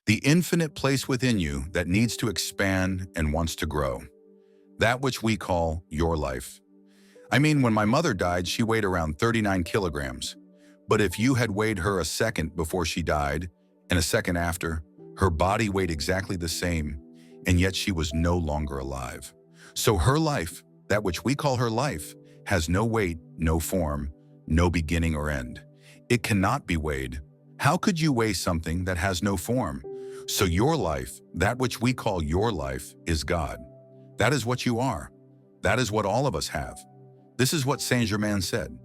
The infinite place within you that needs to expand and wants to grow. That which we call your life. I mean, when my mother died, she weighed around 39 kilograms. But if you had weighed her a second before she died, and a second after, her body weighed exactly the same, and yet she was no longer alive. So her life, that which we call her life, has no weight, no form, no beginning or end. It cannot be weighed. How could you weigh something that has no form? So your life, that which we call your life, is God. That is what you are. That is what all of us have. This is what Saint Germain said.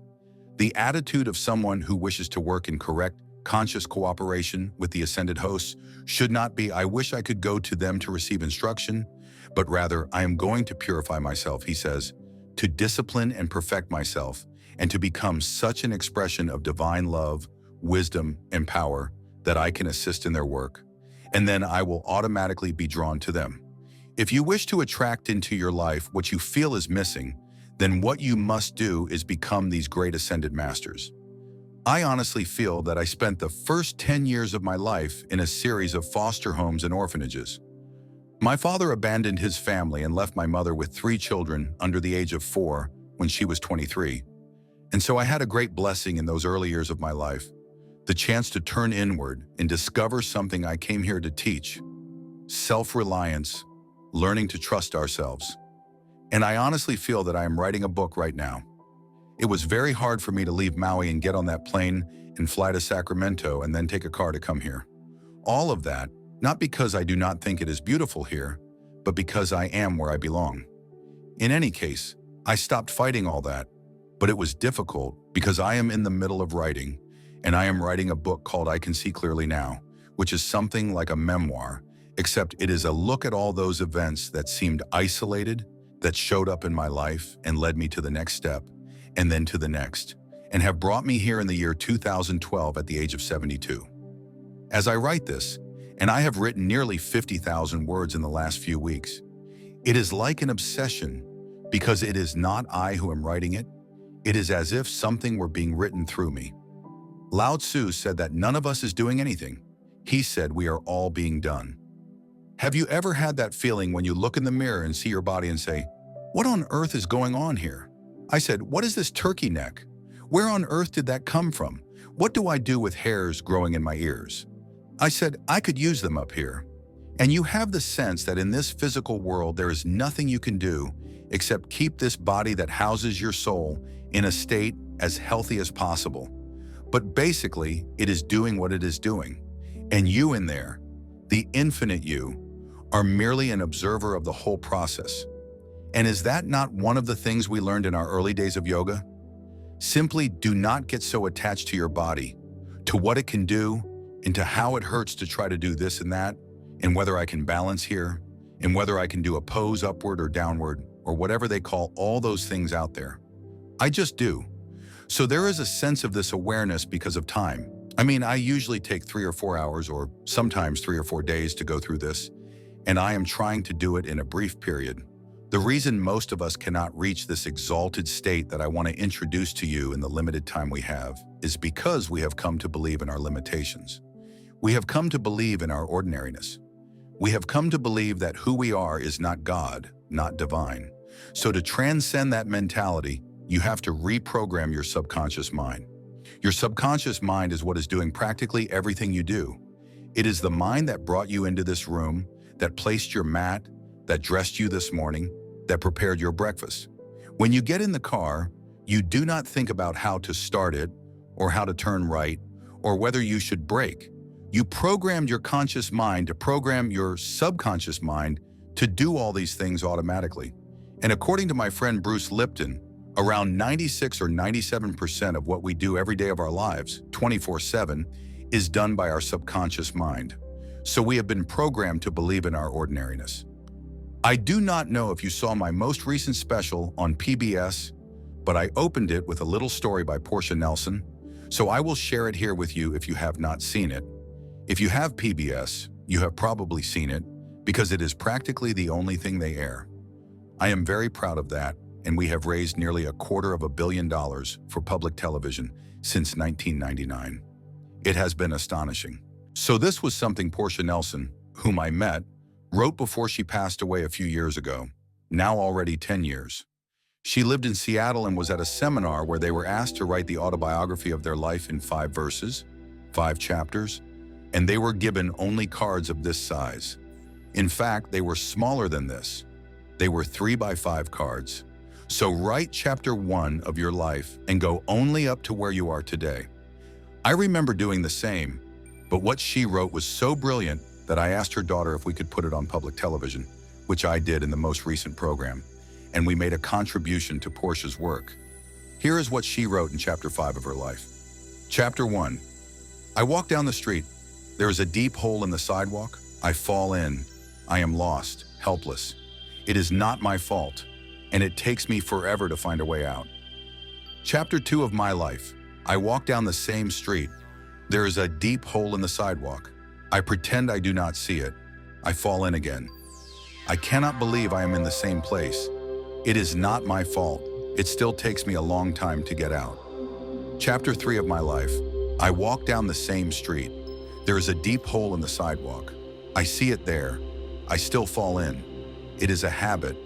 The attitude of someone who wishes to work in correct, conscious cooperation with the ascended hosts should not be, I wish I could go to them to receive instruction, but rather, I am going to purify myself, he says, to discipline and perfect myself, and to become such an expression of divine love, wisdom, and power that I can assist in their work, and then I will automatically be drawn to them. If you wish to attract into your life what you feel is missing, then what you must do is become these great ascended masters. I honestly feel that I spent the first 10 years of my life in a series of foster homes and orphanages. My father abandoned his family and left my mother with 3 children under the age of 4 when she was 23. And so I had a great blessing in those early years of my life, the chance to turn inward and discover something I came here to teach: self-reliance, learning to trust ourselves. And I honestly feel that I am writing a book right now. It was very hard for me to leave Maui and get on that plane and fly to Sacramento and then take a car to come here. All of that, not because I do not think it is beautiful here, but because I am where I belong. In any case, I stopped fighting all that, but it was difficult because I am in the middle of writing, and I am writing a book called I Can See Clearly Now, which is something like a memoir, except it is a look at all those events that seemed isolated, that showed up in my life and led me to the next step, and then to the next, and have brought me here in the year 2012 at the age of 72. As I write this, and I have written nearly 50,000 words in the last few weeks, it is like an obsession because it is not I who am writing it. It is as if something were being written through me. Lao Tzu said that none of us is doing anything. He said we are all being done. Have you ever had that feeling when you look in the mirror and see your body and say, "What on earth is going on here?" I said, "What is this turkey neck? Where on earth did that come from? What do I do with hairs growing in my ears?" I said, "I could use them up here." And you have the sense that in this physical world there is nothing you can do except keep this body that houses your soul in a state as healthy as possible. But basically, it is doing what it is doing. And you in there, the infinite you, are merely an observer of the whole process. And is that not one of the things we learned in our early days of yoga? Simply do not get so attached to your body, to what it can do, and to how it hurts to try to do this and that, and whether I can balance here, and whether I can do a pose upward or downward, or whatever they call all those things out there. I just do. So there is a sense of this awareness because of time. I mean, I usually take 3 or 4 hours, or sometimes 3 or 4 days to go through this, and I am trying to do it in a brief period. The reason most of us cannot reach this exalted state that I want to introduce to you in the limited time we have is because we have come to believe in our limitations. We have come to believe in our ordinariness. We have come to believe that who we are is not God, not divine. So to transcend that mentality, you have to reprogram your subconscious mind. Your subconscious mind is what is doing practically everything you do. It is the mind that brought you into this room, that placed your mat, that dressed you this morning, that prepared your breakfast. When you get in the car, you do not think about how to start it, or how to turn right, or whether you should brake. You programmed your conscious mind to program your subconscious mind to do all these things automatically. And according to my friend Bruce Lipton, around 96 or 97% of what we do every day of our lives, 24/7, is done by our subconscious mind. So we have been programmed to believe in our ordinariness. I do not know if you saw my most recent special on PBS, but I opened it with a little story by Portia Nelson, so I will share it here with you if you have not seen it. If you have PBS, you have probably seen it because it is practically the only thing they air. I am very proud of that, and we have raised nearly $250 million for public television since 1999. It has been astonishing. So this was something Portia Nelson, whom I met, wrote before she passed away a few years ago, now already 10 years. She lived in Seattle and was at a seminar where they were asked to write the autobiography of their life in 5 verses, 5 chapters, and they were given only cards of this size. In fact, they were smaller than this. They were 3 by 5 cards. So write chapter 1 of your life and go only up to where you are today. I remember doing the same, but what she wrote was so brilliant that I asked her daughter if we could put it on public television, which I did in the most recent program, and we made a contribution to Portia's work. Here is what she wrote in chapter 5 of her life. Chapter 1. I walk down the street. There is a deep hole in the sidewalk. I fall in. I am lost, helpless. It is not my fault, and it takes me forever to find a way out. Chapter 2 of my life. I walk down the same street. There is a deep hole in the sidewalk. I pretend I do not see it. I fall in again. I cannot believe I am in the same place. It is not my fault. It still takes me a long time to get out. Chapter 3 of my life. I walk down the same street. There is a deep hole in the sidewalk. I see it there. I still fall in. It is a habit,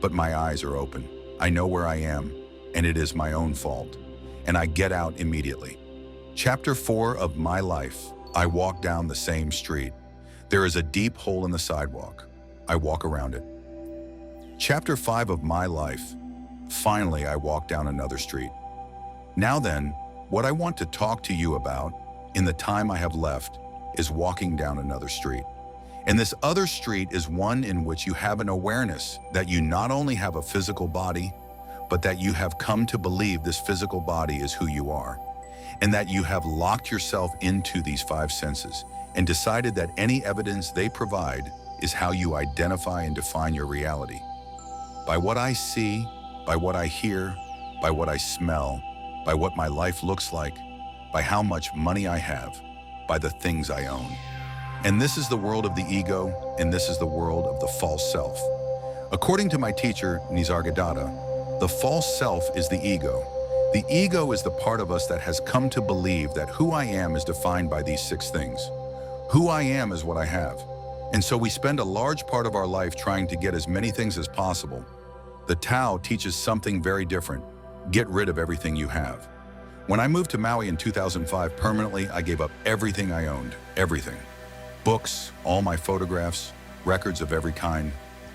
but my eyes are open. I know where I am, and it is my own fault. And I get out immediately. Chapter 4 of my life. I walk down the same street. There is a deep hole in the sidewalk. I walk around it. Chapter 5 of my life. Finally, I walk down another street. Now then, what I want to talk to you about, in the time I have left, is walking down another street. And this other street is one in which you have an awareness that you not only have a physical body, but that you have come to believe this physical body is who you are, and that you have locked yourself into these 5 senses and decided that any evidence they provide is how you identify and define your reality. By what I see, by what I hear, by what I smell, by what my life looks like, by how much money I have, by the things I own. And this is the world of the ego, and this is the world of the false self. According to my teacher, Nisargadatta, the false self is the ego. The ego is the part of us that has come to believe that who I am is defined by these 6 things. Who I am is what I have. And so we spend a large part of our life trying to get as many things as possible. The Tao teaches something very different. Get rid of everything you have. When I moved to Maui in 2005 permanently, I gave up everything I owned, everything. Books, all my photographs, records of every kind,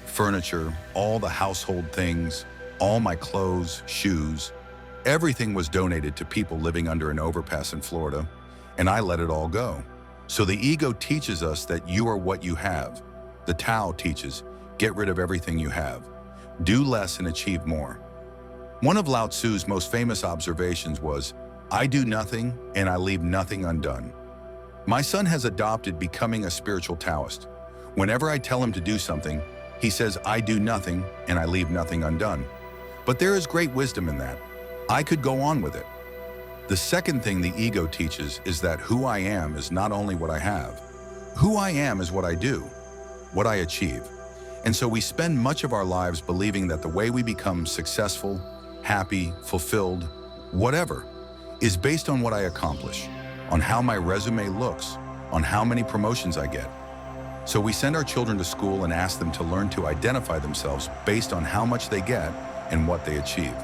furniture, all the household things, all my clothes, shoes. Everything was donated to people living under an overpass in Florida, and I let it all go. So the ego teaches us that you are what you have. The Tao teaches, get rid of everything you have. Do less and achieve more. One of Lao Tzu's most famous observations was, I do nothing and I leave nothing undone. My son has adopted becoming a spiritual Taoist. Whenever I tell him to do something, he says, I do nothing and I leave nothing undone. But there is great wisdom in that. I could go on with it. The second thing the ego teaches is that who I am is not only what I have. Who I am is what I do, what I achieve. And so we spend much of our lives believing that the way we become successful, happy, fulfilled, whatever, is based on what I accomplish, on how my resume looks, on how many promotions I get. So we send our children to school and ask them to learn to identify themselves based on how much they get and what they achieve.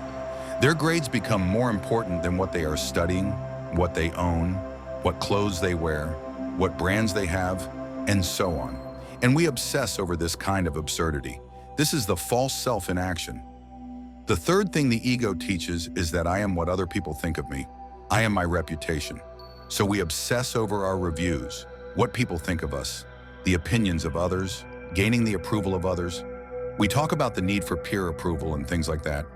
Their grades become more important than what they are studying, what they own, what clothes they wear, what brands they have, and so on. And we obsess over this kind of absurdity. This is the false self in action. The third thing the ego teaches is that I am what other people think of me. I am my reputation. So we obsess over our reviews, what people think of us, the opinions of others, gaining the approval of others. We talk about the need for peer approval and things like that.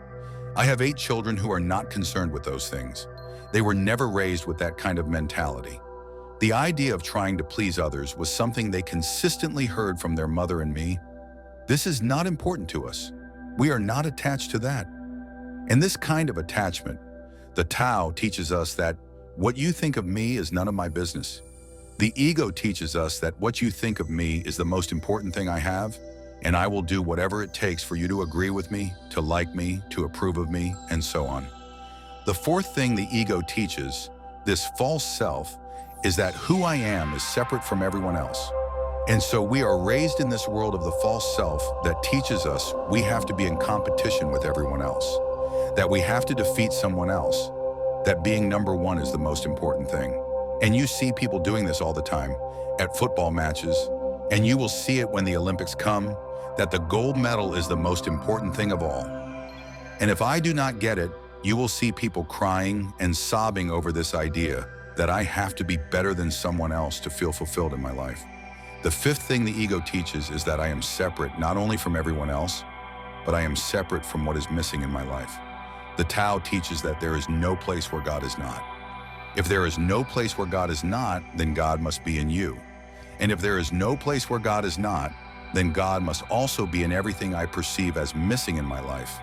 I have 8 children who are not concerned with those things. They were never raised with that kind of mentality. The idea of trying to please others was something they consistently heard from their mother and me. This is not important to us. We are not attached to that. And this kind of attachment, the Tao teaches us that what you think of me is none of my business. The ego teaches us that what you think of me is the most important thing I have, and I will do whatever it takes for you to agree with me, to like me, to approve of me, and so on. The fourth thing the ego teaches, this false self, is that who I am is separate from everyone else. And so we are raised in this world of the false self that teaches us we have to be in competition with everyone else, that we have to defeat someone else, that being number one is the most important thing. And you see people doing this all the time at football matches, and you will see it when the Olympics come, that the gold medal is the most important thing of all. And if I do not get it, you will see people crying and sobbing over this idea that I have to be better than someone else to feel fulfilled in my life. The fifth thing the ego teaches is that I am separate not only from everyone else, but I am separate from what is missing in my life. The Tao teaches that there is no place where God is not. If there is no place where God is not, then God must be in you. And if there is no place where God is not, then God must also be in everything I perceive as missing in my life.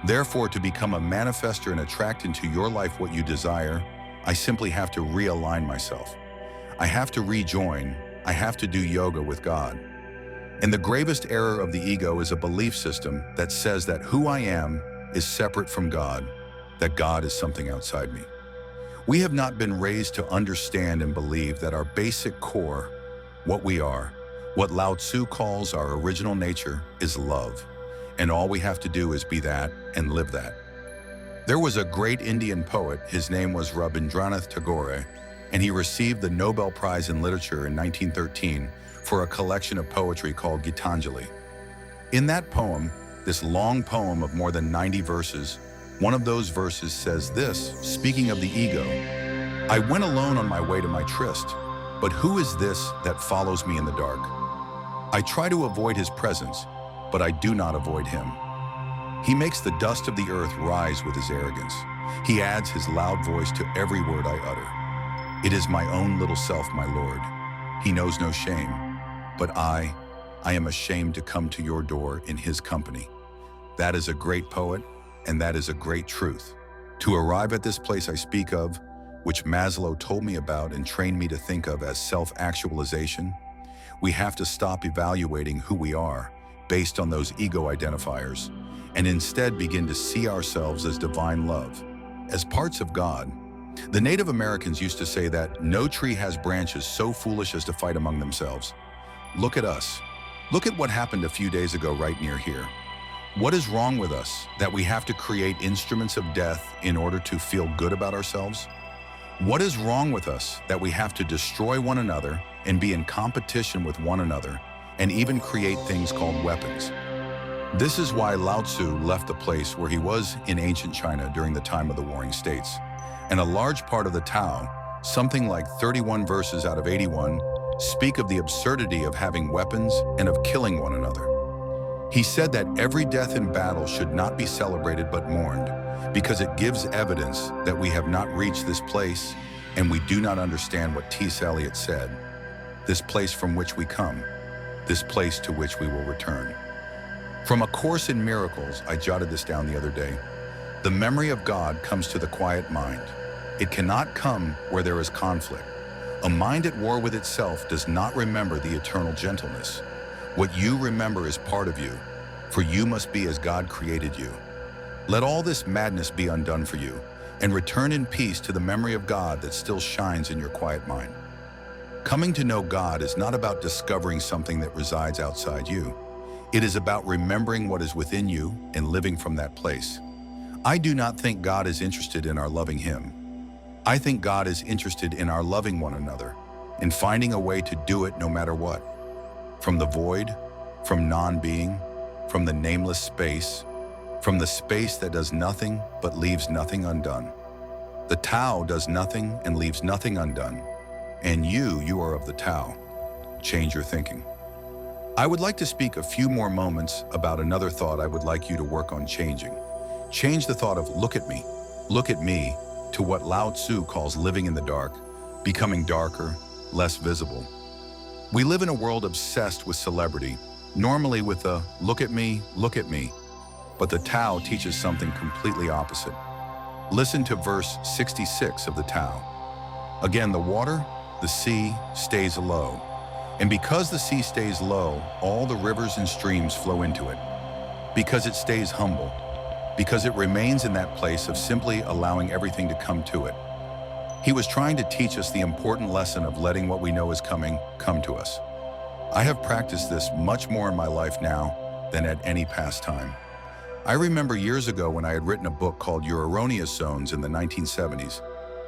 Therefore, to become a manifester and attract into your life what you desire, I simply have to realign myself. I have to rejoin. I have to do yoga with God. And the gravest error of the ego is a belief system that says that who I am is separate from God, that God is something outside me. We have not been raised to understand and believe that our basic core, what we are, what Lao Tzu calls our original nature, is love. And all we have to do is be that and live that. There was a great Indian poet, his name was Rabindranath Tagore, and he received the Nobel Prize in Literature in 1913 for a collection of poetry called Gitanjali. In that poem, this long poem of more than 90 verses, one of those verses says this, speaking of the ego: I went alone on my way to my tryst, but who is this that follows me in the dark? I try to avoid his presence, but I do not avoid him. He makes the dust of the earth rise with his arrogance. He adds his loud voice to every word I utter. It is my own little self, my Lord. He knows no shame, but I am ashamed to come to your door in his company. That is a great poet, and that is a great truth. To arrive at this place I speak of, which Maslow told me about and trained me to think of as self-actualization, we have to stop evaluating who we are based on those ego identifiers, and instead begin to see ourselves as divine love, as parts of God. The Native Americans used to say that no tree has branches so foolish as to fight among themselves. Look at us. Look at what happened a few days ago right near here. What is wrong with us that we have to create instruments of death in order to feel good about ourselves? What is wrong with us that we have to destroy one another and be in competition with one another and even create things called weapons? This is why Lao Tzu left the place where he was in ancient China during the time of the Warring States. And a large part of the Tao, something like 31 verses out of 81, speak of the absurdity of having weapons and of killing one another. He said that every death in battle should not be celebrated but mourned, because it gives evidence that we have not reached this place and we do not understand what T.S. Eliot said, this place from which we come, this place to which we will return. From A Course in Miracles, I jotted this down the other day. The memory of God comes to the quiet mind. It cannot come where there is conflict. A mind at war with itself does not remember the eternal gentleness. What you remember is part of you, for you must be as God created you. Let all this madness be undone for you, and return in peace to the memory of God that still shines in your quiet mind. Coming to know God is not about discovering something that resides outside you. It is about remembering what is within you and living from that place. I do not think God is interested in our loving Him. I think God is interested in our loving one another, in finding a way to do it no matter what. From the void, from non-being, from the nameless space, from the space that does nothing but leaves nothing undone. The Tao does nothing and leaves nothing undone. And you are of the Tao. Change your thinking. I would like to speak a few more moments about another thought I would like you to work on changing. Change the thought of look at me, to what Lao Tzu calls living in the dark, becoming darker, less visible. We live in a world obsessed with celebrity, normally with a look at me, but the Tao teaches something completely opposite. Listen to verse 66 of the Tao. Again, the water, the sea, stays low. And because the sea stays low, all the rivers and streams flow into it. Because it stays humble. Because it remains in that place of simply allowing everything to come to it. He was trying to teach us the important lesson of letting what we know is coming come to us. I have practiced this much more in my life now than at any past time. I remember years ago when I had written a book called Your Erroneous Zones in the 1970s,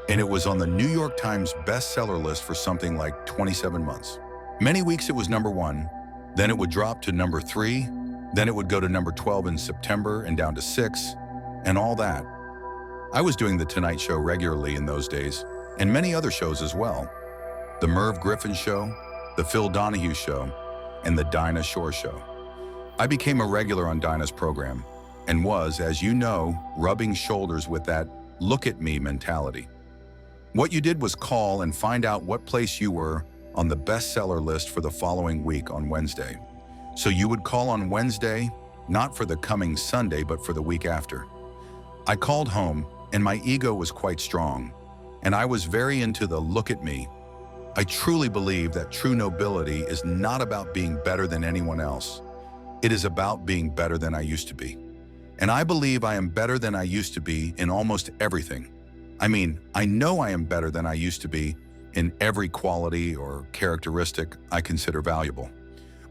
and it was on the New York Times bestseller list for something like 27 months. Many weeks it was #1, then it would drop to #3, then it would go to #12 in September and down to 6, and all that. I was doing The Tonight Show regularly in those days, and many other shows as well. The Merv Griffin Show, The Phil Donahue Show, and The Dinah Shore Show. I became a regular on Dinah's program, and was, as you know, rubbing shoulders with that look at me mentality. What you did was call and find out what place you were on the bestseller list for the following week on Wednesday. So you would call on Wednesday, not for the coming Sunday, but for the week after. I called home, and my ego was quite strong, and I was very into the look at me. I truly believe that true nobility is not about being better than anyone else. It is about being better than I used to be. And I believe I am better than I used to be in almost everything. I mean, I know I am better than I used to be in every quality or characteristic I consider valuable.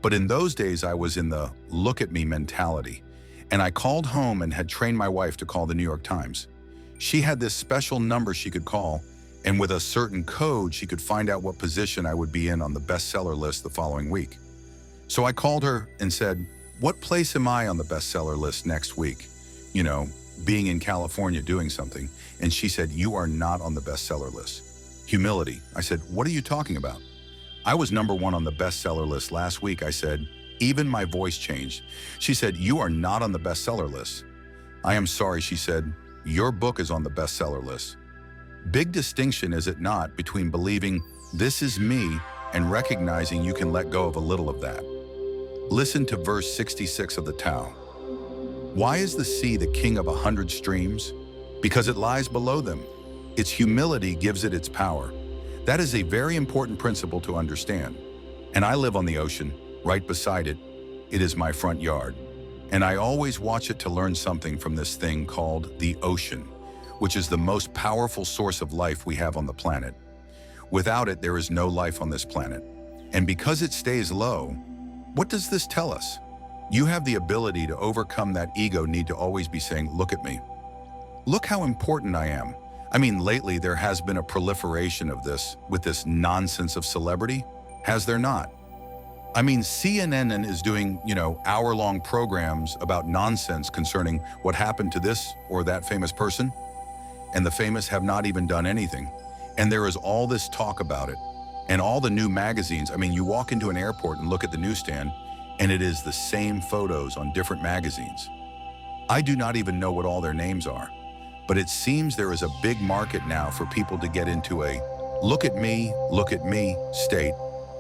But in those days, I was in the look at me mentality. And I called home and had trained my wife to call the New York Times. She had this special number she could call, and with a certain code, she could find out what position I would be in on the bestseller list the following week. So I called her and said, "What place am I on the bestseller list next week?" You know, being in California doing something. And she said, "You are not on the bestseller list." Humility. I said, "What are you talking about?" "I was #1 on the bestseller list last week," I said. Even my voice changed. She said, "You are not on the bestseller list." "I am sorry," she said. "Your book is on the bestseller list." Big distinction, is it not, between believing this is me and recognizing you can let go of a little of that. Listen to verse 66 of the Tao. Why is the sea the king of 100 streams? Because it lies below them. Its humility gives it its power. That is a very important principle to understand. And I live on the ocean, right beside it. It is my front yard. And I always watch it to learn something from this thing called the ocean, which is the most powerful source of life we have on the planet. Without it, there is no life on this planet. And because it stays low, what does this tell us? You have the ability to overcome that ego need to always be saying, "Look at me. Look how important I am." I mean, lately there has been a proliferation of this with this nonsense of celebrity, has there not? I mean, CNN is doing, hour-long programs about nonsense concerning what happened to this or that famous person, and the famous have not even done anything. And there is all this talk about it. And all the new magazines, I mean, you walk into an airport and look at the newsstand, and it is the same photos on different magazines. I do not even know what all their names are, but it seems there is a big market now for people to get into a look at me state,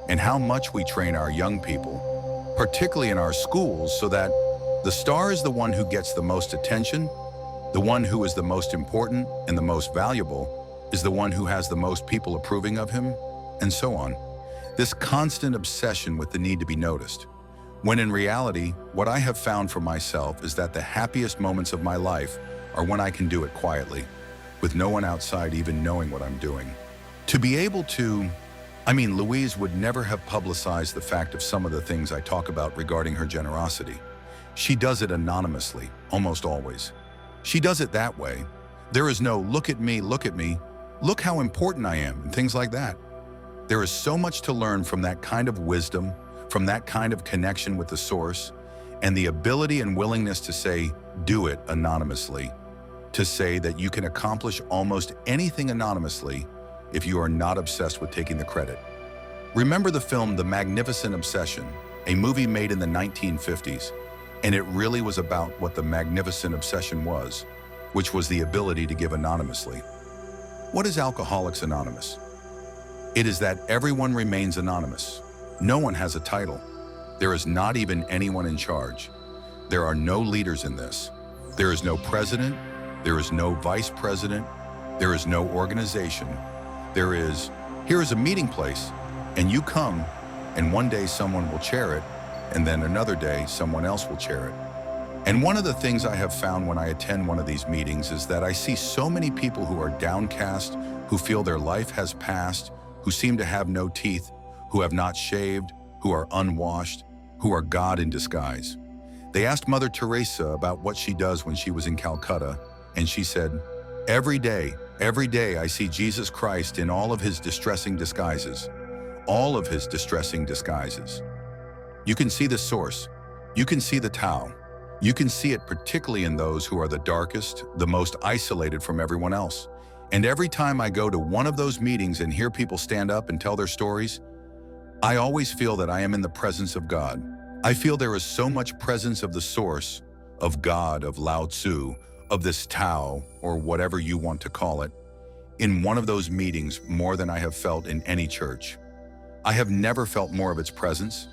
and how much we train our young people, particularly in our schools, so that the star is the one who gets the most attention, the one who is the most important and the most valuable is the one who has the most people approving of him, and so on. This constant obsession with the need to be noticed. When in reality, what I have found for myself is that the happiest moments of my life are when I can do it quietly, with no one outside even knowing what I'm doing. To be able to, Louise would never have publicized the fact of some of the things I talk about regarding her generosity. She does it anonymously, almost always. She does it that way. There is no look at me, look how important I am, and things like that. There is so much to learn from that kind of wisdom, from that kind of connection with the source, and the ability and willingness to say, do it anonymously, to say that you can accomplish almost anything anonymously if you are not obsessed with taking the credit. Remember the film The Magnificent Obsession, a movie made in the 1950s, and it really was about what the magnificent obsession was, which was the ability to give anonymously. What is Alcoholics Anonymous? It is that everyone remains anonymous. No one has a title. There is not even anyone in charge. There are no leaders in this. There is no president. There is no vice president. There is no organization. Here is a meeting place, and you come, and one day someone will chair it, and then another day someone else will chair it. And one of the things I have found when I attend one of these meetings is that I see so many people who are downcast, who feel their life has passed, who seem to have no teeth, who have not shaved, who are unwashed, who are God in disguise. They asked Mother Teresa about what she does when she was in Calcutta, and she said, every day I see Jesus Christ in all of his distressing disguises. All of his distressing disguises. You can see the source. You can see the Tao. You can see it particularly in those who are the darkest, the most isolated from everyone else. And every time I go to one of those meetings and hear people stand up and tell their stories, I always feel that I am in the presence of God. I feel there is so much presence of the source, of God, of Lao Tzu, of this Tao, or whatever you want to call it, in one of those meetings more than I have felt in any church. I have never felt more of its presence,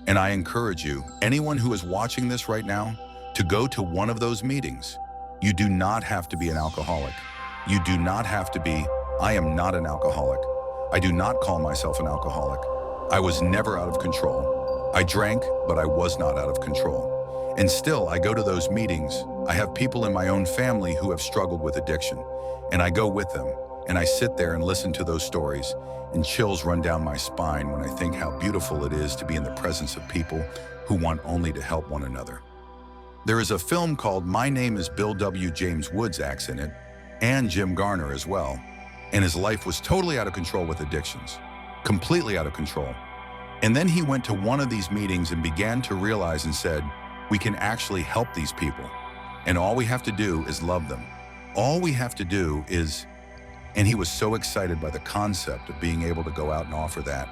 and I encourage you, anyone who is watching this right now, to go to one of those meetings. You do not have to be an alcoholic. You do not have to be. I am not an alcoholic. I do not call myself an alcoholic. I was never out of control. I drank, but I was not out of control. And still, I go to those meetings. I have people in my own family who have struggled with addiction, and I go with them, and I sit there and listen to those stories, and chills run down my spine when I think how beautiful it is to be in the presence of people who want only to help one another. There is a film called My Name is Bill W. James Woods acts in it, and Jim Garner as well, and his life was totally out of control with addictions, completely out of control. And then he went to one of these meetings and began to realize and said, we can actually help these people, and all we have to do is love them. All we have to do is, and he was so excited by the concept of being able to go out and offer that.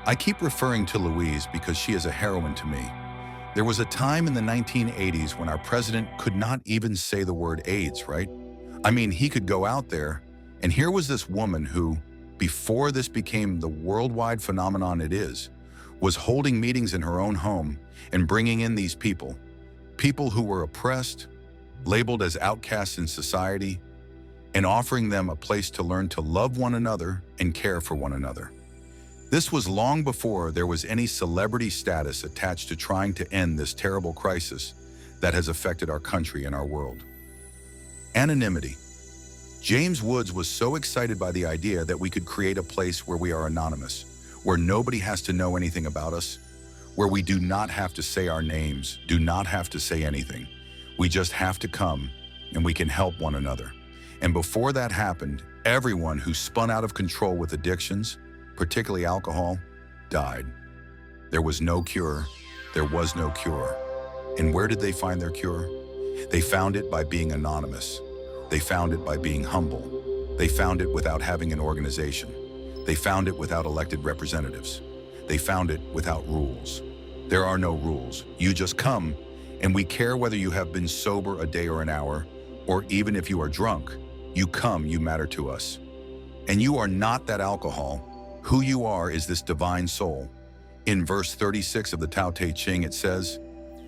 I keep referring to Louise because she is a heroine to me. There was a time in the 1980s when our president could not even say the word AIDS, right? I mean, he could go out there, and here was this woman who, before this became the worldwide phenomenon it is, was holding meetings in her own home and bringing in these people who were oppressed, labeled as outcasts in society, and offering them a place to learn to love one another and care for one another. This was long before there was any celebrity status attached to trying to end this terrible crisis that has affected our country and our world. Anonymity. James Woods was so excited by the idea that we could create a place where we are anonymous, where nobody has to know anything about us, where we do not have to say our names, do not have to say anything. We just have to come and we can help one another. And before that happened, everyone who spun out of control with addictions, particularly alcohol, died. There was no cure. There was no cure. And where did they find their cure? They found it by being anonymous. They found it by being humble. They found it without having an organization. They found it without elected representatives. They found it without rules. There are no rules. You just come, and we care whether you have been sober a day or an hour, or even if you are drunk. You come, you matter to us. And you are not that alcohol. Who you are is this divine soul. In verse 36 of the Tao Te Ching, it says,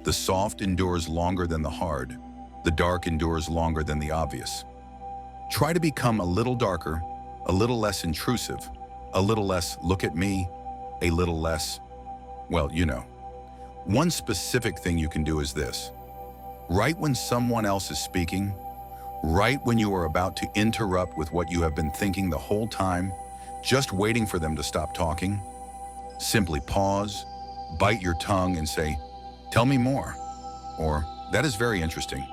the soft endures longer than the hard. The dark endures longer than the obvious. Try to become a little darker, a little less intrusive, a little less look at me, a little less, well, you know. One specific thing you can do is this. Right when someone else is speaking, right when you are about to interrupt with what you have been thinking the whole time, just waiting for them to stop talking, simply pause, bite your tongue and say, tell me more, or that is very interesting.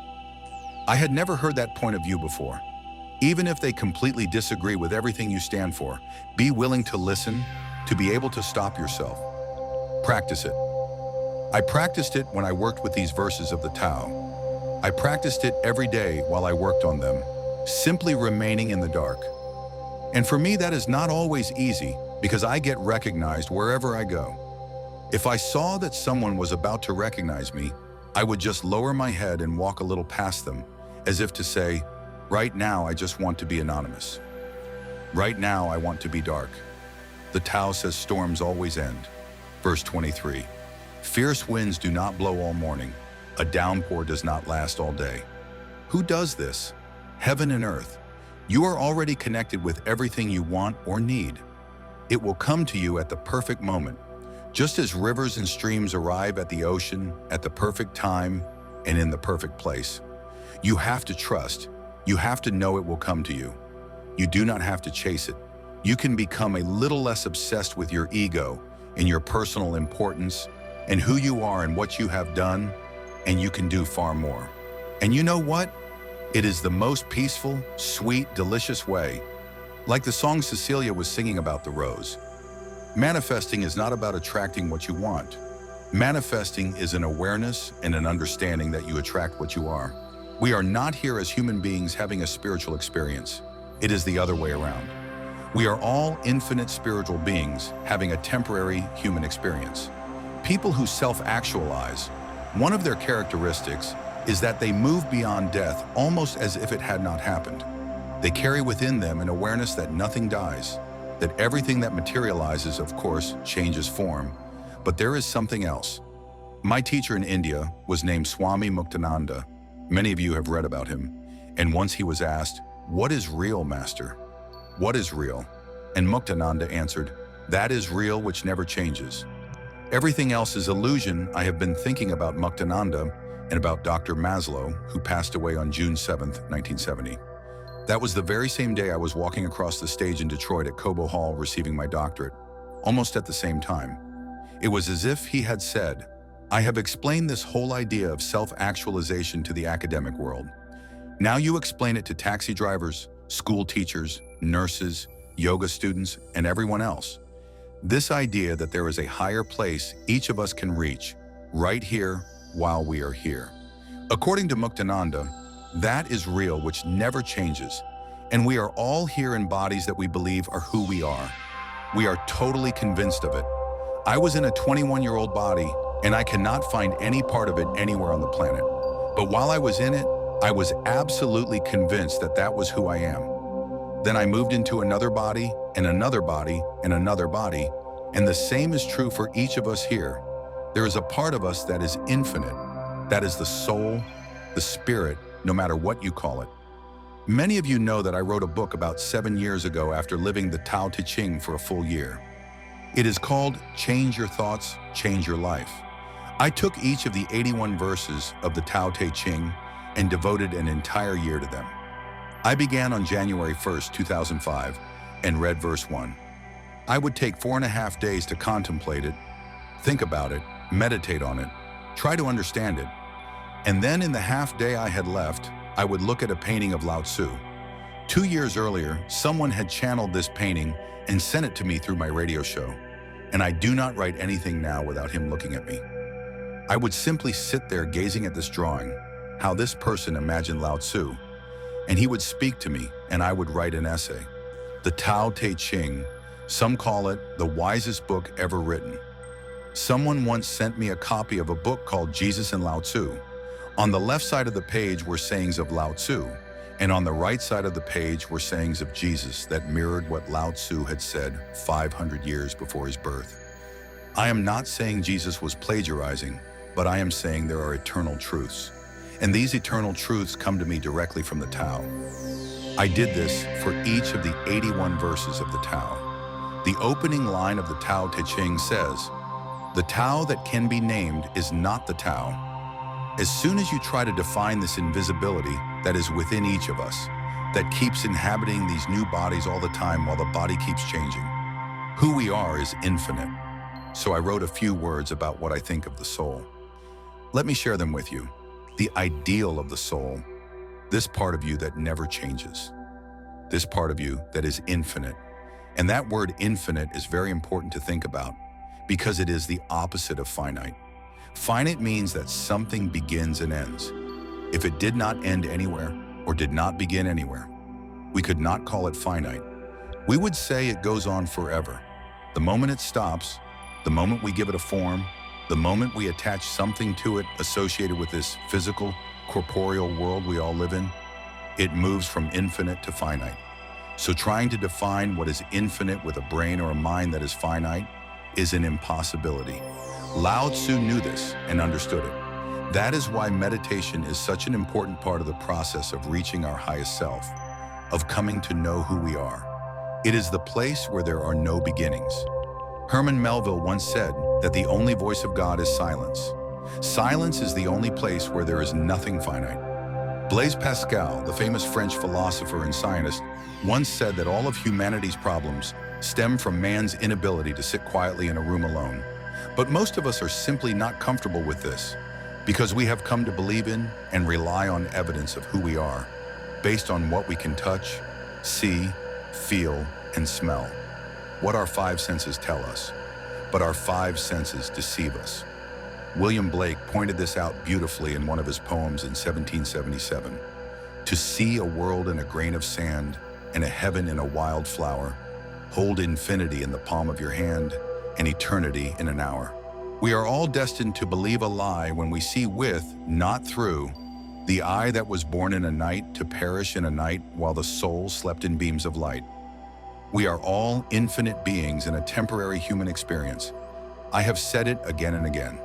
I had never heard that point of view before. Even if they completely disagree with everything you stand for, be willing to listen, to be able to stop yourself. Practice it. I practiced it when I worked with these verses of the Tao. I practiced it every day while I worked on them, simply remaining in the dark. And for me, that is not always easy because I get recognized wherever I go. If I saw that someone was about to recognize me, I would just lower my head and walk a little past them, as if to say, right now I just want to be anonymous. Right now I want to be dark. The Tao says storms always end. Verse 23, fierce winds do not blow all morning. A downpour does not last all day. Who does this? Heaven and earth. You are already connected with everything you want or need. It will come to you at the perfect moment. Just as rivers and streams arrive at the ocean at the perfect time, and in the perfect place. You have to trust. You have to know it will come to you. You do not have to chase it. You can become a little less obsessed with your ego and your personal importance and who you are and what you have done, and you can do far more. And you know what? It is the most peaceful, sweet, delicious way. Like the song Cecilia was singing about the rose. Manifesting is not about attracting what you want. Manifesting is an awareness and an understanding that you attract what you are. We are not here as human beings having a spiritual experience. It is the other way around. We are all infinite spiritual beings having a temporary human experience. People who self-actualize, one of their characteristics is that they move beyond death almost as if it had not happened. They carry within them an awareness that nothing dies, that everything that materializes, of course, changes form, but there is something else. My teacher in India was named Swami Muktananda. Many of you have read about him. And once he was asked, "What is real, Master? What is real?" And Muktananda answered, "That is real which never changes. Everything else is illusion." I have been thinking about Muktananda and about Dr. Maslow, who passed away on June 7th, 1970. That was the very same day I was walking across the stage in Detroit at Cobo Hall receiving my doctorate, almost at the same time. It was as if he had said, "I have explained this whole idea of self-actualization to the academic world. Now you explain it to taxi drivers, school teachers, nurses, yoga students, and everyone else. This idea that there is a higher place each of us can reach, right here while we are here." According to Muktananda, that is real which never changes, and we are all here in bodies that we believe are who we are. We are totally convinced of it. I was in a 21-year-old body, and I cannot find any part of it anywhere on the planet. But while I was in it, I was absolutely convinced that that was who I am. Then I moved into another body, and another body, and another body, and the same is true for each of us here. There is a part of us that is infinite. That is the soul, the spirit, no matter what you call it. Many of you know that I wrote a book about 7 years ago after living the Tao Te Ching for a full year. It is called Change Your Thoughts, Change Your Life. I took each of the 81 verses of the Tao Te Ching and devoted an entire year to them. I began on January 1st, 2005, and read verse 1. I would take 4.5 days to contemplate it, think about it, meditate on it, try to understand it. And then in the half day I had left, I would look at a painting of Lao Tzu. 2 years earlier, someone had channeled this painting and sent it to me through my radio show. And I do not write anything now without him looking at me. I would simply sit there gazing at this drawing, how this person imagined Lao Tzu, and he would speak to me and I would write an essay. The Tao Te Ching, some call it the wisest book ever written. Someone once sent me a copy of a book called Jesus and Lao Tzu. On the left side of the page were sayings of Lao Tzu, and on the right side of the page were sayings of Jesus that mirrored what Lao Tzu had said 500 years before his birth. I am not saying Jesus was plagiarizing, but I am saying there are eternal truths. And these eternal truths come to me directly from the Tao. I did this for each of the 81 verses of the Tao. The opening line of the Tao Te Ching says, "The Tao that can be named is not the Tao." As soon as you try to define this invisibility that is within each of us, that keeps inhabiting these new bodies all the time while the body keeps changing, who we are is infinite. So I wrote a few words about what I think of the soul. Let me share them with you. The ideal of the soul, this part of you that never changes, this part of you that is infinite. And that word infinite is very important to think about because it is the opposite of finite. Finite means that something begins and ends. If it did not end anywhere or did not begin anywhere, we could not call it finite. We would say it goes on forever. The moment it stops, the moment we give it a form, the moment we attach something to it associated with this physical, corporeal world we all live in, it moves from infinite to finite. So trying to define what is infinite with a brain or a mind that is finite is an impossibility. Lao Tzu knew this and understood it. That is why meditation is such an important part of the process of reaching our highest self, of coming to know who we are. It is the place where there are no beginnings. Herman Melville once said that the only voice of God is silence. Silence is the only place where there is nothing finite. Blaise Pascal, the famous French philosopher and scientist, once said that all of humanity's problems stem from man's inability to sit quietly in a room alone. But most of us are simply not comfortable with this, because we have come to believe in and rely on evidence of who we are, based on what we can touch, see, feel, and smell. What our five senses tell us, but our five senses deceive us. William Blake pointed this out beautifully in one of his poems in 1777. To see a world in a grain of sand and a heaven in a wild flower, hold infinity in the palm of your hand and eternity in an hour. We are all destined to believe a lie when we see with, not through, the eye that was born in a night to perish in a night while the soul slept in beams of light. We are all infinite beings in a temporary human experience. I have said it again and again.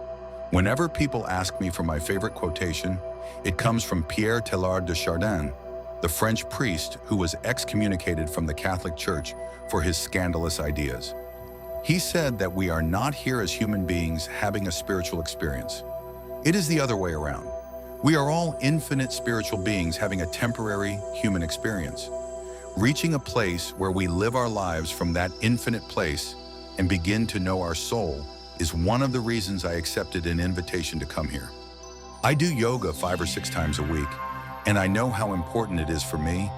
Whenever people ask me for my favorite quotation, it comes from Pierre Teilhard de Chardin, the French priest who was excommunicated from the Catholic Church for his scandalous ideas. He said that we are not here as human beings having a spiritual experience. It is the other way around. We are all infinite spiritual beings having a temporary human experience. Reaching a place where we live our lives from that infinite place and begin to know our soul is one of the reasons I accepted an invitation to come here. I do yoga 5 or 6 times a week, and I know how important it is for me,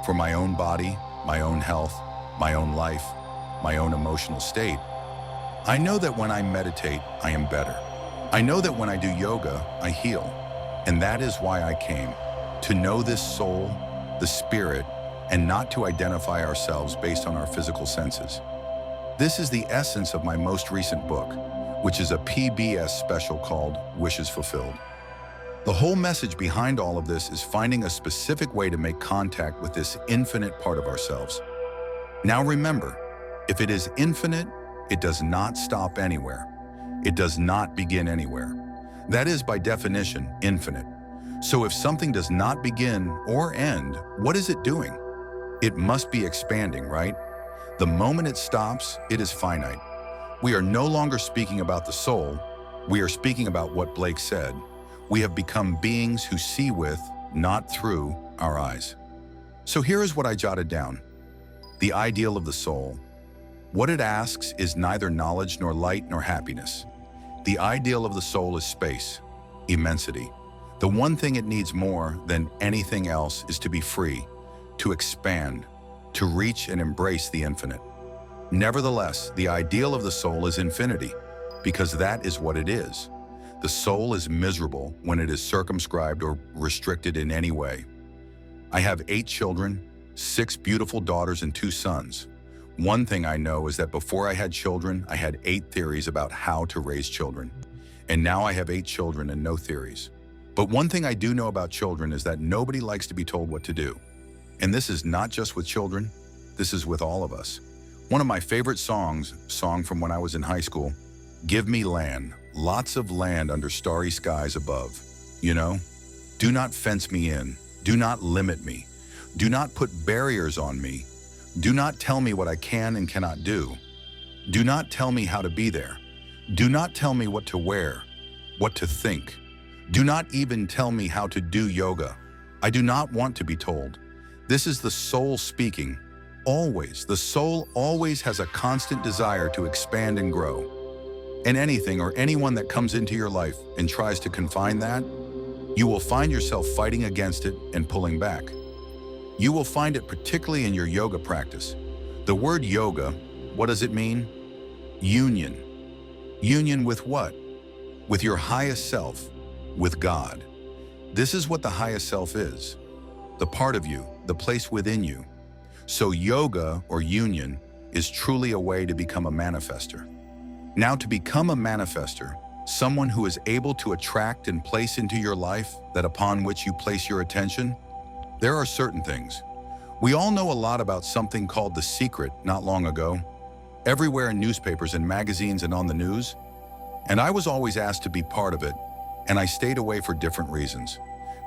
for my own body, my own health, my own life, my own emotional state. I know that when I meditate, I am better. I know that when I do yoga, I heal. And that is why I came, to know this soul, the spirit, and not to identify ourselves based on our physical senses. This is the essence of my most recent book, which is a PBS special called Wishes Fulfilled. The whole message behind all of this is finding a specific way to make contact with this infinite part of ourselves. Now remember, if it is infinite, it does not stop anywhere. It does not begin anywhere. That is, by definition, infinite. So if something does not begin or end, what is it doing? It must be expanding, right? The moment it stops, it is finite. We are no longer speaking about the soul. We are speaking about what Blake said. We have become beings who see with, not through, our eyes. So here is what I jotted down. The ideal of the soul. What it asks is neither knowledge nor light nor happiness. The ideal of the soul is space, immensity. The one thing it needs more than anything else is to be free, to expand, to reach and embrace the infinite. Nevertheless, the ideal of the soul is infinity, because that is what it is. The soul is miserable when it is circumscribed or restricted in any way. I have 8 children, 6 beautiful daughters and 2 sons. One thing I know is that before I had children, I had 8 theories about how to raise children. And now I have 8 children and no theories. But one thing I do know about children is that nobody likes to be told what to do. And this is not just with children, this is with all of us. One of my favorite songs, song from when I was in high school, Give Me Land, lots of land under starry skies above. You know, do not fence me in, do not limit me, do not put barriers on me. Do not tell me what I can and cannot do. Do not tell me how to be there. Do not tell me what to wear, what to think. Do not even tell me how to do yoga. I do not want to be told. This is the soul speaking. Always, the soul always has a constant desire to expand and grow. And anything or anyone that comes into your life and tries to confine that, you will find yourself fighting against it and pulling back. You will find it particularly in your yoga practice. The word yoga, what does it mean? Union. Union with what? With your highest self, with God. This is what the highest self is. The part of you, the place within you. So yoga or union is truly a way to become a manifester. Now, to become a manifester, someone who is able to attract and place into your life that upon which you place your attention, there are certain things. We all know a lot about something called The Secret not long ago, everywhere in newspapers and magazines and on the news. And I was always asked to be part of it, and I stayed away for different reasons.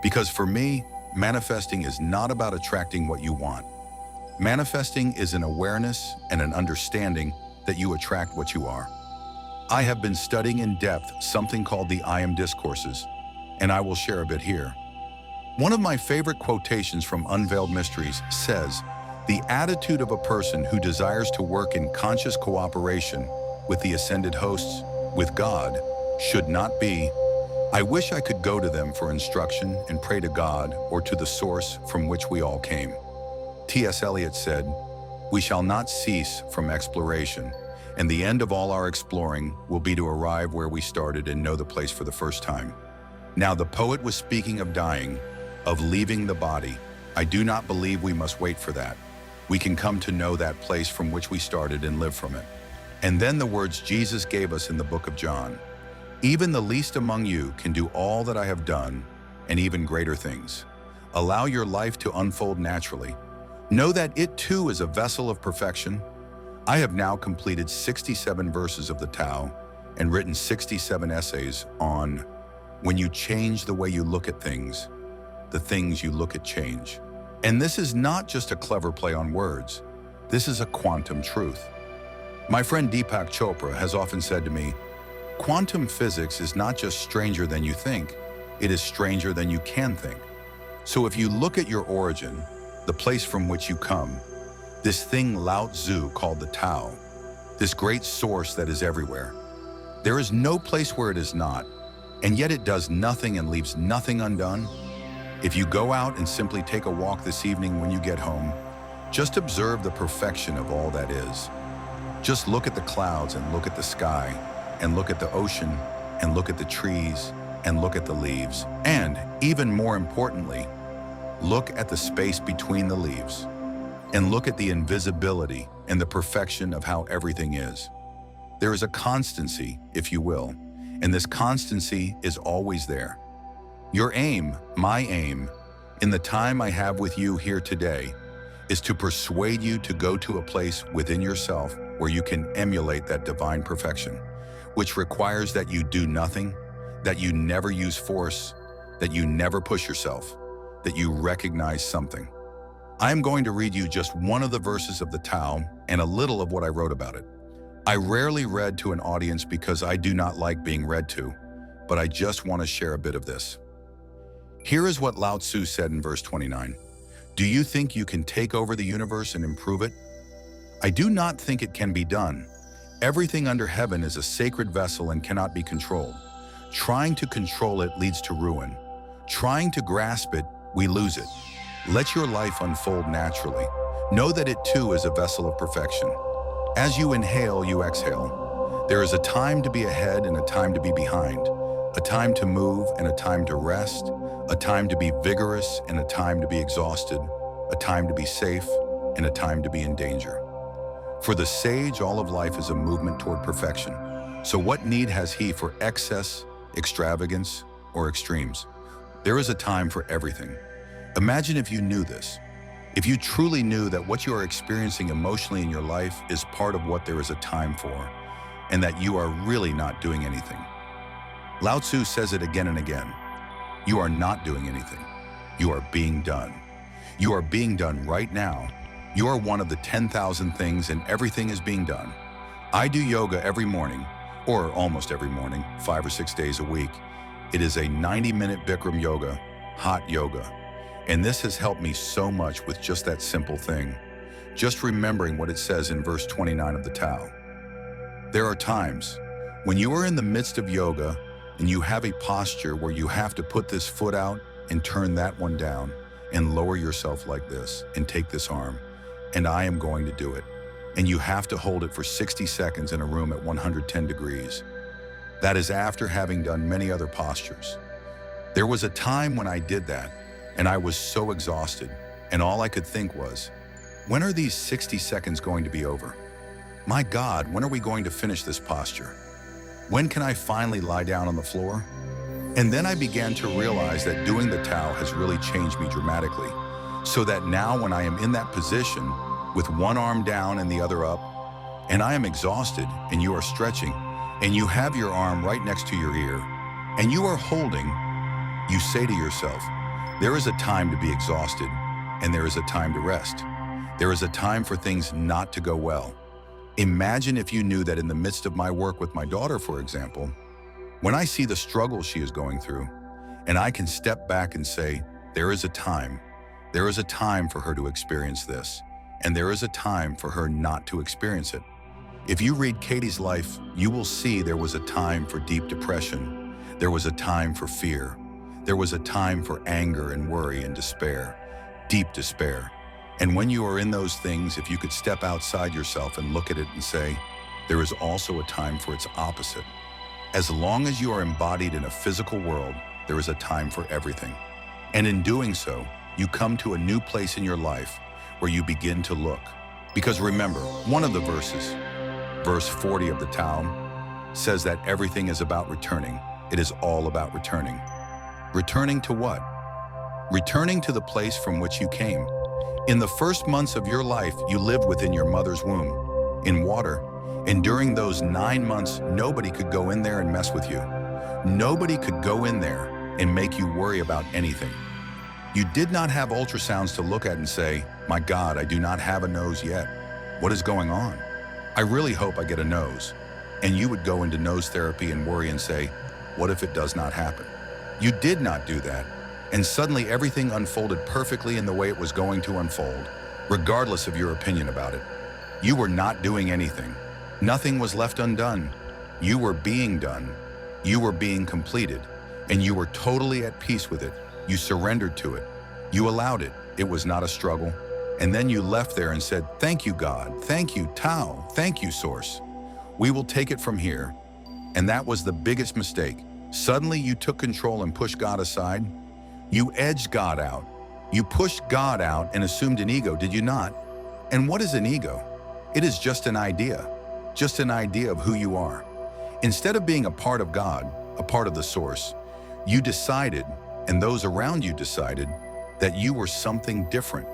Because for me, manifesting is not about attracting what you want. Manifesting is an awareness and an understanding that you attract what you are. I have been studying in depth something called the I Am Discourses, and I will share a bit here. One of my favorite quotations from Unveiled Mysteries says, "The attitude of a person who desires to work in conscious cooperation with the ascended hosts, with God, should not be, 'I wish I could go to them for instruction and pray to God or to the source from which we all came.'" T.S. Eliot said, "We shall not cease from exploration, and the end of all our exploring will be to arrive where we started and know the place for the first time." Now, the poet was speaking of dying, of leaving the body. I do not believe we must wait for that. We can come to know that place from which we started and live from it. And then the words Jesus gave us in the book of John, "Even the least among you can do all that I have done, and even greater things." Allow your life to unfold naturally. Know that it too is a vessel of perfection. I have now completed 67 verses of the Tao and written 67 essays on when you change the way you look at things, the things you look at change. And this is not just a clever play on words. This is a quantum truth. My friend Deepak Chopra has often said to me, "Quantum physics is not just stranger than you think, it is stranger than you can think." So if you look at your origin, the place from which you come, this thing Lao Tzu called the Tao, this great source that is everywhere, there is no place where it is not, and yet it does nothing and leaves nothing undone. If you go out and simply take a walk this evening when you get home, just observe the perfection of all that is. Just look at the clouds and look at the sky, and look at the ocean, and look at the trees, and look at the leaves. And, even more importantly, look at the space between the leaves, and look at the invisibility and the perfection of how everything is. There is a constancy, if you will, and this constancy is always there. Your aim, my aim, in the time I have with you here today, is to persuade you to go to a place within yourself where you can emulate that divine perfection, which requires that you do nothing, that you never use force, that you never push yourself, that you recognize something. I am going to read you just one of the verses of the Tao and a little of what I wrote about it. I rarely read to an audience because I do not like being read to, but I just want to share a bit of this. Here is what Lao Tzu said in verse 29. "Do you think you can take over the universe and improve it? I do not think it can be done. Everything under heaven is a sacred vessel and cannot be controlled. Trying to control it leads to ruin. Trying to grasp it, we lose it. Let your life unfold naturally. Know that it too is a vessel of perfection. As you inhale, you exhale. There is a time to be ahead and a time to be behind, a time to move and a time to rest, a time to be vigorous and a time to be exhausted, a time to be safe and a time to be in danger. For the sage, all of life is a movement toward perfection. So what need has he for excess, extravagance, or extremes? There is a time for everything. Imagine if you knew this. If you truly knew that what you are experiencing emotionally in your life is part of what there is a time for, and that you are really not doing anything. Lao Tzu says it again and again. You are not doing anything. You are being done. You are being done right now. You are one of the 10,000 things, and everything is being done. I do yoga every morning, or almost every morning, 5 or 6 days a week. It is a 90-minute Bikram yoga, hot yoga. And this has helped me so much with just that simple thing. Just remembering what it says in verse 29 of the Tao. There are times when you are in the midst of yoga and you have a posture where you have to put this foot out and turn that one down and lower yourself like this and take this arm, and I am going to do it. And you have to hold it for 60 seconds in a room at 110 degrees. That is after having done many other postures. There was a time when I did that, and I was so exhausted, and all I could think was, when are these 60 seconds going to be over? My God, when are we going to finish this posture? When can I finally lie down on the floor? And then I began to realize that doing the Tao has really changed me dramatically, so that now when I am in that position, with one arm down and the other up, and I am exhausted, and you are stretching, and you have your arm right next to your ear, and you are holding, you say to yourself, there is a time to be exhausted, and there is a time to rest. There is a time for things not to go well. Imagine if you knew that in the midst of my work with my daughter, for example, when I see the struggle she is going through, and I can step back and say, there is a time for her to experience this, and there is a time for her not to experience it. If you read Katie's life, you will see there was a time for deep depression. There was a time for fear. There was a time for anger and worry and despair, deep despair. And when you are in those things, if you could step outside yourself and look at it and say, there is also a time for its opposite. As long as you are embodied in a physical world, there is a time for everything. And in doing so, you come to a new place in your life where you begin to look. Because remember, one of the verses, verse 40 of the Tao, says that everything is about returning. It is all about returning. Returning to what? Returning to the place from which you came. In the first months of your life, you lived within your mother's womb, in water, and during those 9 months, nobody could go in there and mess with you. Nobody could go in there and make you worry about anything. You did not have ultrasounds to look at and say, my God, I do not have a nose yet. What is going on? I really hope I get a nose. And you would go into nose therapy and worry and say, what if it does not happen? You did not do that. And suddenly everything unfolded perfectly in the way it was going to unfold, regardless of your opinion about it. You were not doing anything. Nothing was left undone. You were being done. You were being completed. And you were totally at peace with it. You surrendered to it. You allowed it. It was not a struggle. And then you left there and said, thank you, God. Thank you, Tao. Thank you, Source. We will take it from here. And that was the biggest mistake. Suddenly you took control and pushed God aside. You edged God out. You pushed God out and assumed an ego, did you not? And what is an ego? It is just an idea of who you are. Instead of being a part of God, a part of the Source, you decided, and those around you decided, that you were something different.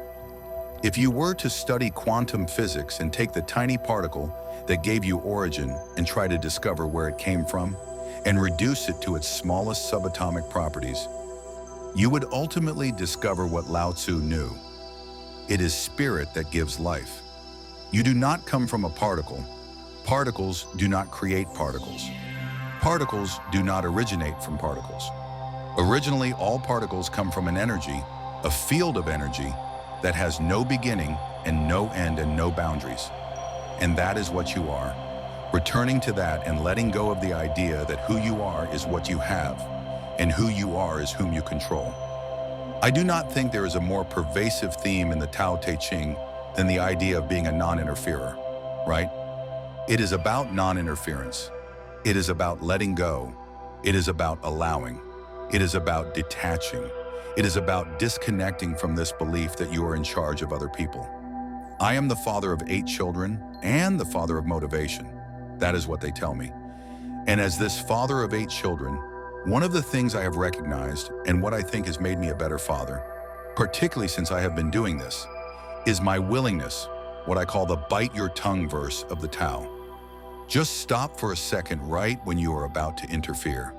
If you were to study quantum physics and take the tiny particle that gave you origin and try to discover where it came from, and reduce it to its smallest subatomic properties, you would ultimately discover what Lao Tzu knew. It is spirit that gives life. You do not come from a particle. Particles do not create particles. Particles do not originate from particles. Originally, all particles come from an energy, a field of energy, that has no beginning and no end and no boundaries. And that is what you are. Returning to that and letting go of the idea that who you are is what you have, and who you are is whom you control. I do not think there is a more pervasive theme in the Tao Te Ching than the idea of being a non-interferer, right? It is about non-interference. It is about letting go. It is about allowing. It is about detaching. It is about disconnecting from this belief that you are in charge of other people. I am the father of 8 children and the father of motivation. That is what they tell me. And as this father of 8 children, one of the things I have recognized, and what I think has made me a better father, particularly since I have been doing this, is my willingness, what I call the bite your tongue verse of the Tao. Just stop for a second right when you are about to interfere.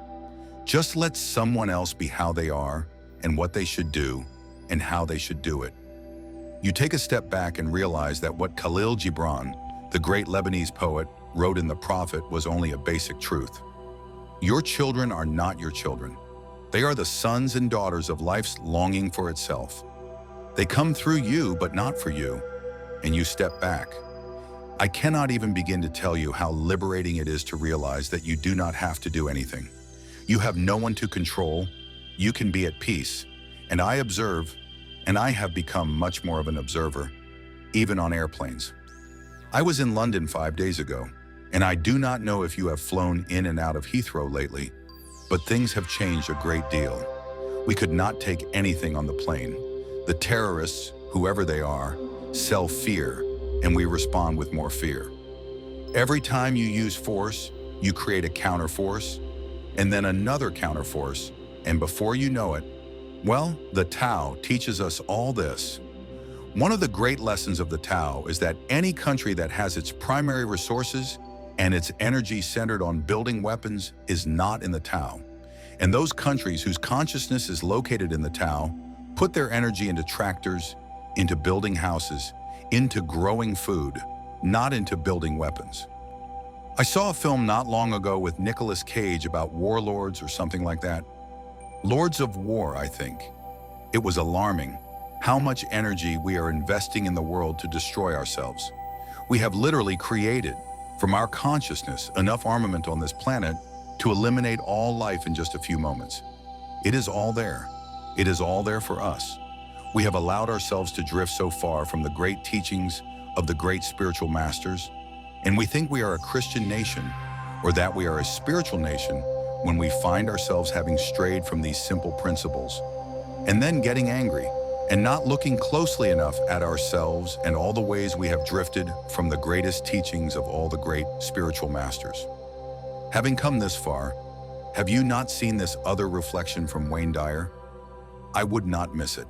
Just let someone else be how they are and what they should do and how they should do it. You take a step back and realize that what Khalil Gibran, the great Lebanese poet, wrote in The Prophet was only a basic truth. Your children are not your children. They are the sons and daughters of life's longing for itself. They come through you, but not for you, and you step back. I cannot even begin to tell you how liberating it is to realize that you do not have to do anything. You have no one to control. You can be at peace. And I observe, and I have become much more of an observer, even on airplanes. I was in London 5 days ago, and I do not know if you have flown in and out of Heathrow lately, but things have changed a great deal. We could not take anything on the plane. The terrorists, whoever they are, sell fear, and we respond with more fear. Every time you use force, you create a counterforce, and then another counterforce, and before you know it, well, the Tao teaches us all this. One of the great lessons of the Tao is that any country that has its primary resources and its energy centered on building weapons is not in the Tao. And those countries whose consciousness is located in the Tao put their energy into tractors, into building houses, into growing food, not into building weapons. I saw a film not long ago with Nicolas Cage about warlords or something like that. Lords of War, I think. It was alarming how much energy we are investing in the world to destroy ourselves. We have literally created, from our consciousness, enough armament on this planet to eliminate all life in just a few moments. It is all there. It is all there for us. We have allowed ourselves to drift so far from the great teachings of the great spiritual masters, and we think we are a Christian nation or that we are a spiritual nation when we find ourselves having strayed from these simple principles, and then getting angry and not looking closely enough at ourselves and all the ways we have drifted from the greatest teachings of all the great spiritual masters. Having come this far, have you not seen this other reflection from Wayne Dyer? I would not miss it.